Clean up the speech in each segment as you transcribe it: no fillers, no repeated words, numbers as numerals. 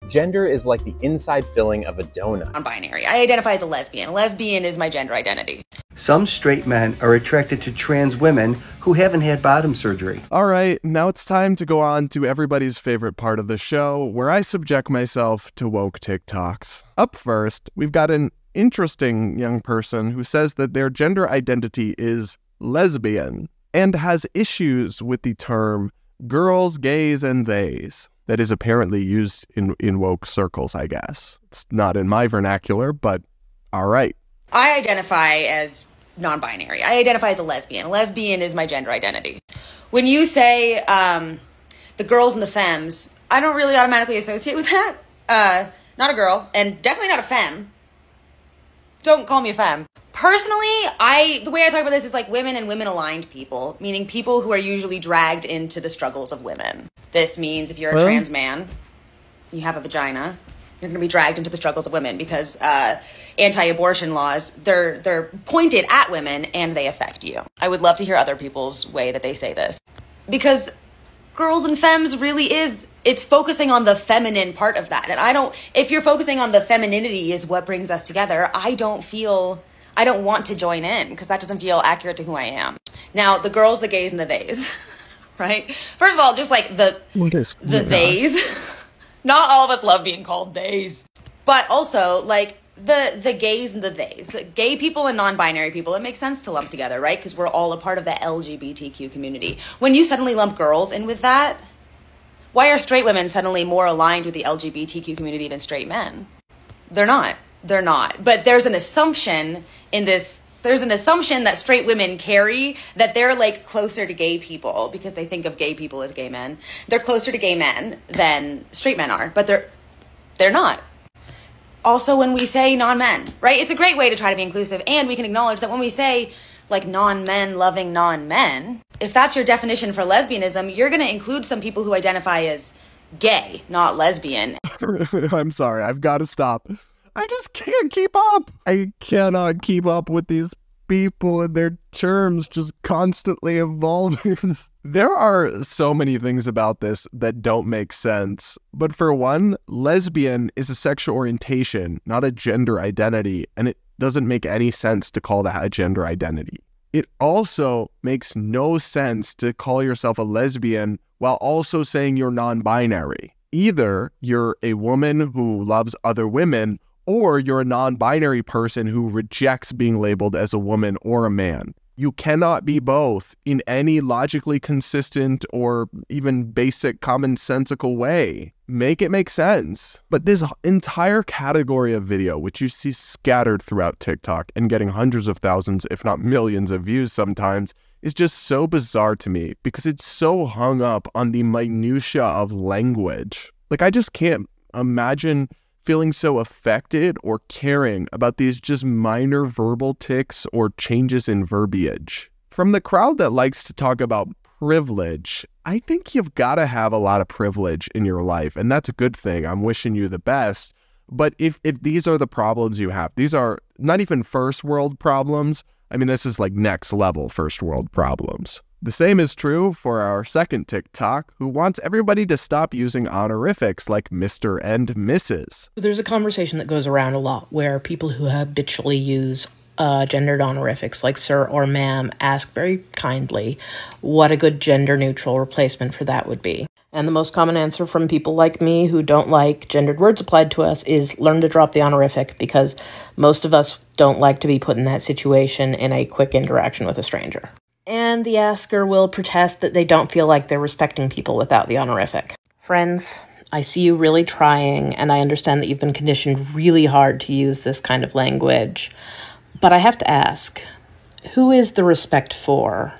Gender is like the inside filling of a donut. Non-binary. I identify as a lesbian. A lesbian is my gender identity. Some straight men are attracted to trans women who haven't had bottom surgery. All right, now it's time to go on to everybody's favorite part of the show, where I subject myself to woke TikToks. Up first, we've got an interesting young person who says that their gender identity is lesbian and has issues with the term girls, gays, and theys. That is apparently used in woke circles, I guess. It's not in my vernacular, but all right. I identify as non-binary. I identify as a lesbian. A lesbian is my gender identity. When you say the girls and the femmes, I don't really automatically associate with that. Not a girl, and definitely not a femme. Don't call me a femme. Personally, the way I talk about this is like women and women-aligned people, meaning people who are usually dragged into the struggles of women. This means if you're a trans man, you have a vagina, you're going to be dragged into the struggles of women because anti-abortion laws, they're pointed at women and they affect you. I would love to hear other people's way that they say this. Because girls and femmes really is, it's focusing on the feminine part of that. And if you're focusing on the femininity is what brings us together, I don't want to join in because that doesn't feel accurate to who I am. Now, the girls, the gays, and the theys, right? First of all, just like the theys. Not all of us love being called theys. But also, like, the gays and the theys. The gay people and non-binary people, it makes sense to lump together, right? Because we're all a part of the LGBTQ community. When you suddenly lump girls in with that, why are straight women suddenly more aligned with the LGBTQ community than straight men? They're not. They're not. But there's an assumption in this, there's an assumption that straight women carry that they're like closer to gay people because they think of gay people as gay men. They're closer to gay men than straight men are, but they're not. Also, when we say non-men, right? It's a great way to try to be inclusive, and we can acknowledge that when we say like non-men loving non-men, if that's your definition for lesbianism, you're going to include some people who identify as gay, not lesbian. I'm sorry, I've got to stop. I just can't keep up. I cannot keep up with these people and their terms just constantly evolving. There are so many things about this that don't make sense. But for one, lesbian is a sexual orientation, not a gender identity, and it doesn't make any sense to call that a gender identity. It also makes no sense to call yourself a lesbian while also saying you're non-binary. Either you're a woman who loves other women, or you're a non-binary person who rejects being labeled as a woman or a man. You cannot be both in any logically consistent or even basic commonsensical way. Make it make sense. But this entire category of video, which you see scattered throughout TikTok and getting hundreds of thousands, if not millions of views sometimes, is just so bizarre to me because it's so hung up on the minutia of language. Like, I just can't imagine feeling so affected or caring about these just minor verbal tics or changes in verbiage. From the crowd that likes to talk about privilege, I think you've got to have a lot of privilege in your life, and that's a good thing. I'm wishing you the best. But if these are the problems you have, these are not even first world problems. I mean, this is like next level first world problems. The same is true for our second TikTok, who wants everybody to stop using honorifics like Mr. and Mrs. There's a conversation that goes around a lot where people who habitually use gendered honorifics like sir or ma'am ask very kindly what a good gender-neutral replacement for that would be. And the most common answer from people like me who don't like gendered words applied to us is learn to drop the honorific, because most of us don't like to be put in that situation in a quick interaction with a stranger. And the asker will protest that they don't feel like they're respecting people without the honorific. Friends, I see you really trying, and I understand that you've been conditioned really hard to use this kind of language. But I have to ask, who is the respect for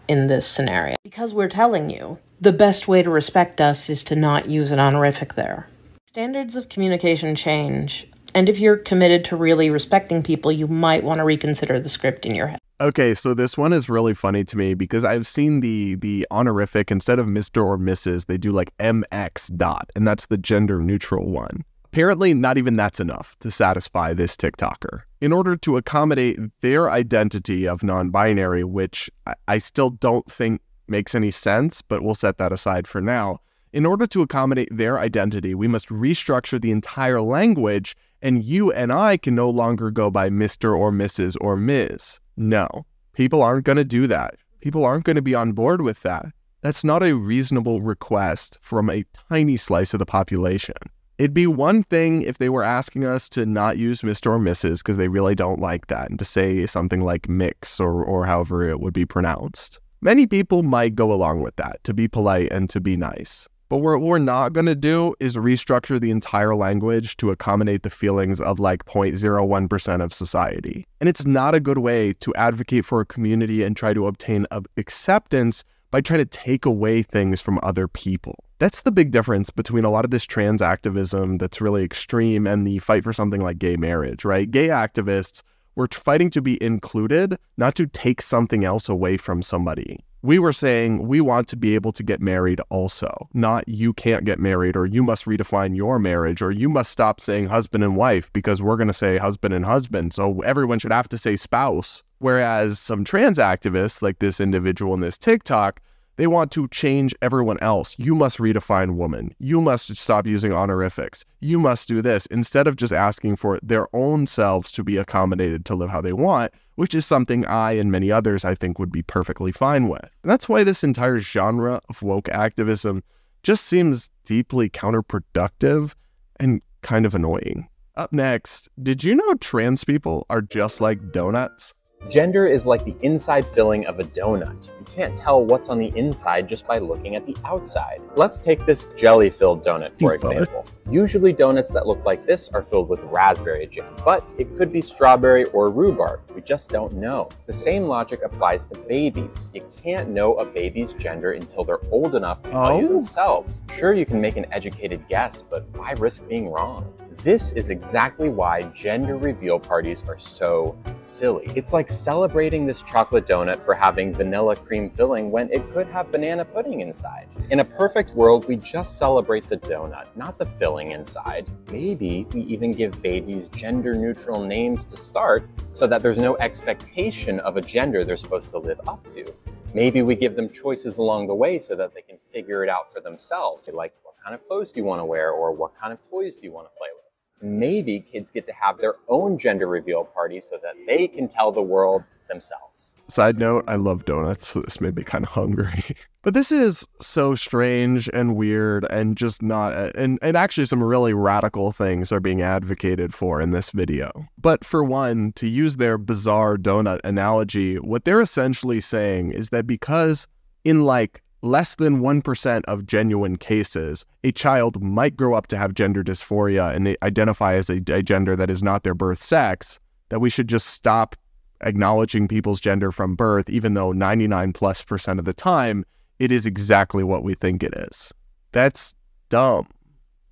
in this scenario? Because we're telling you, the best way to respect us is to not use an honorific there. Standards of communication change, and if you're committed to really respecting people, you might want to reconsider the script in your head. Okay, so this one is really funny to me because I've seen the honorific, instead of Mr. or Mrs., they do like MX dot, and that's the gender neutral one. Apparently, not even that's enough to satisfy this TikToker. In order to accommodate their identity of non-binary, which I still don't think makes any sense, but we'll set that aside for now, In order to accommodate their identity, we must restructure the entire language, and you and I can no longer go by Mr. or Mrs. or Ms. No, people aren't going to do that. People aren't going to be on board with that. That's not a reasonable request from a tiny slice of the population. It'd be one thing if they were asking us to not use Mr. or Mrs. because they really don't like that, and to say something like mix or however it would be pronounced. Many people might go along with that, to be polite and to be nice. But what we're not going to do is restructure the entire language to accommodate the feelings of like 0.01% of society. And it's not a good way to advocate for a community and try to obtain acceptance by trying to take away things from other people. That's the big difference between a lot of this trans activism that's really extreme and the fight for something like gay marriage, right? Gay activists were fighting to be included, not to take something else away from somebody. We were saying we want to be able to get married also, not you can't get married, or you must redefine your marriage, or you must stop saying husband and wife because we're going to say husband and husband, so everyone should have to say spouse. Whereas some trans activists, like this individual in this TikTok, they want to change everyone else. You must redefine woman. You must stop using honorifics. You must do this, instead of just asking for their own selves to be accommodated to live how they want, which is something I and many others I think would be perfectly fine with. And that's why this entire genre of woke activism just seems deeply counterproductive and kind of annoying. Up next, did you know trans people are just like donuts? Gender is like the inside filling of a donut. You can't tell what's on the inside just by looking at the outside. Let's take this jelly-filled donut, for example. Usually donuts that look like this are filled with raspberry jam, but it could be strawberry or rhubarb. We just don't know. The same logic applies to babies. You can't know a baby's gender until they're old enough to tell you themselves. Sure, you can make an educated guess, but why risk being wrong? This is exactly why gender reveal parties are so silly. It's like celebrating this chocolate donut for having vanilla cream filling when it could have banana pudding inside. In a perfect world, we just celebrate the donut, not the filling inside. Maybe we even give babies gender-neutral names to start so that there's no expectation of a gender they're supposed to live up to. Maybe we give them choices along the way so that they can figure it out for themselves. Like, what kind of clothes do you want to wear, or what kind of toys do you want to play with? Maybe kids get to have their own gender reveal party so that they can tell the world themselves. Side note, I love donuts, so this made me kind of hungry. But this is so strange and weird and just not, and actually some really radical things are being advocated for in this video. But for one, to use their bizarre donut analogy, what they're essentially saying is that because in like less than 1% of genuine cases, a child might grow up to have gender dysphoria and identify as a gender that is not their birth sex, that we should just stop acknowledging people's gender from birth, even though 99+% of the time, it is exactly what we think it is. That's dumb.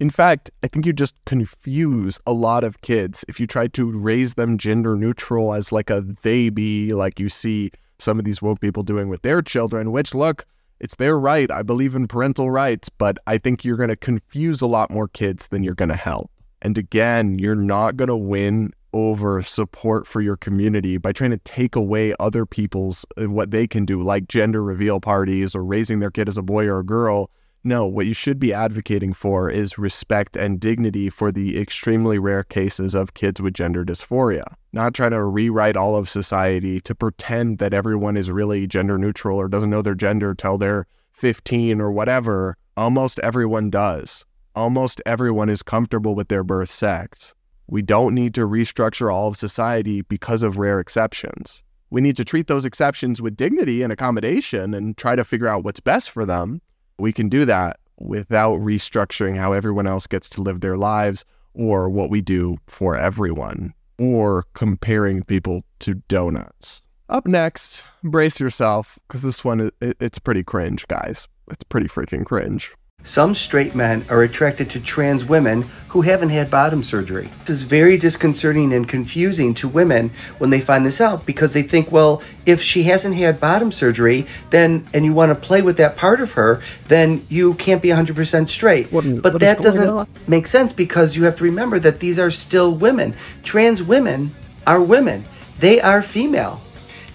In fact, I think you just confuse a lot of kids if you try to raise them gender neutral as like a they be, like you see some of these woke people doing with their children, which, look, it's their right. I believe in parental rights, but I think you're going to confuse a lot more kids than you're going to help. And again, you're not going to win over support for your community by trying to take away other people's, what they can do, like gender reveal parties or raising their kid as a boy or a girl. No, what you should be advocating for is respect and dignity for the extremely rare cases of kids with gender dysphoria. Not trying to rewrite all of society to pretend that everyone is really gender neutral or doesn't know their gender till they're 15 or whatever. Almost everyone does. Almost everyone is comfortable with their birth sex. We don't need to restructure all of society because of rare exceptions. We need to treat those exceptions with dignity and accommodation and try to figure out what's best for them. We can do that without restructuring how everyone else gets to live their lives or what we do for everyone, or comparing people to donuts. Up next, brace yourself, because this one, it's pretty cringe, guys. It's pretty freaking cringe. Some straight men are attracted to trans women who haven't had bottom surgery. This is very disconcerting and confusing to women when they find this out, because they think, well, if she hasn't had bottom surgery, then, and you want to play with that part of her, then you can't be 100% straight. But that doesn't make sense, because you have to remember that these are still women. Trans women are women. They are female.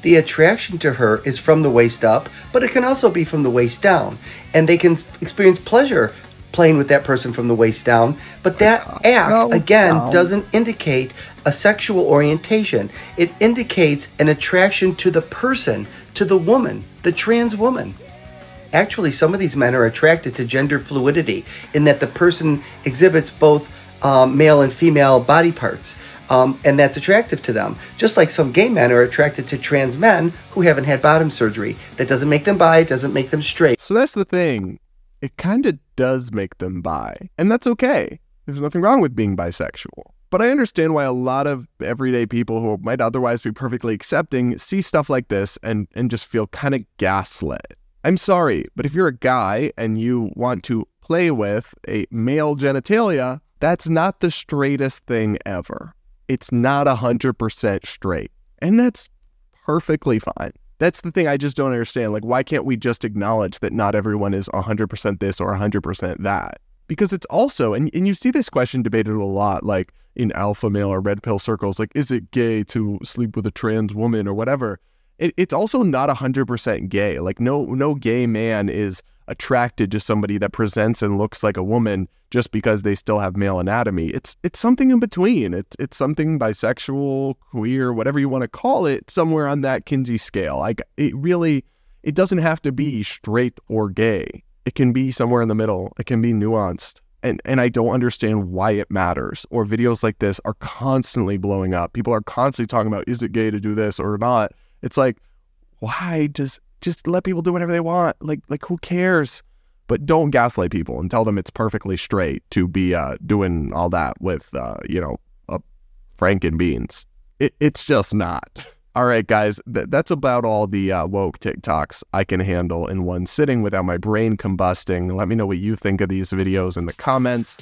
the attraction to her is from the waist up, but it can also be from the waist down. And they can experience pleasure playing with that person from the waist down, but that act, again, doesn't indicate a sexual orientation. It indicates an attraction to the person, to the woman, the trans woman. Actually, some of these men are attracted to gender fluidity in that the person exhibits both male and female body parts, and that's attractive to them. Just like some gay men are attracted to trans men who haven't had bottom surgery. That doesn't make them bi, it doesn't make them straight. So that's the thing. It kind of does make them bi, and that's okay. There's nothing wrong with being bisexual. But I understand why a lot of everyday people who might otherwise be perfectly accepting see stuff like this and just feel kind of gaslit. I'm sorry, but if you're a guy and you want to play with a male genitalia, that's not the straightest thing ever. It's not 100% straight, and that's perfectly fine. That's the thing I just don't understand. Like, why can't we just acknowledge that not everyone is 100% this or 100% that? Because it's also, and you see this question debated a lot, like in alpha male or red pill circles, like, is it gay to sleep with a trans woman or whatever? It's also not 100% gay. Like, no gay man is attracted to somebody that presents and looks like a woman just because they still have male anatomy. It's something in between. It's something bisexual, queer, whatever you want to call it, somewhere on that Kinsey scale. Like, it doesn't have to be straight or gay. It can be somewhere in the middle. It can be nuanced. And I don't understand why it matters. Or videos like this are constantly blowing up. People are constantly talking about, is it gay to do this or not? It's like, why just let people do whatever they want? Like who cares? But don't gaslight people and tell them it's perfectly straight to be doing all that with, Franken beans. It's just not. All right, guys, that's about all the woke TikToks I can handle in one sitting without my brain combusting. Let me know what you think of these videos in the comments.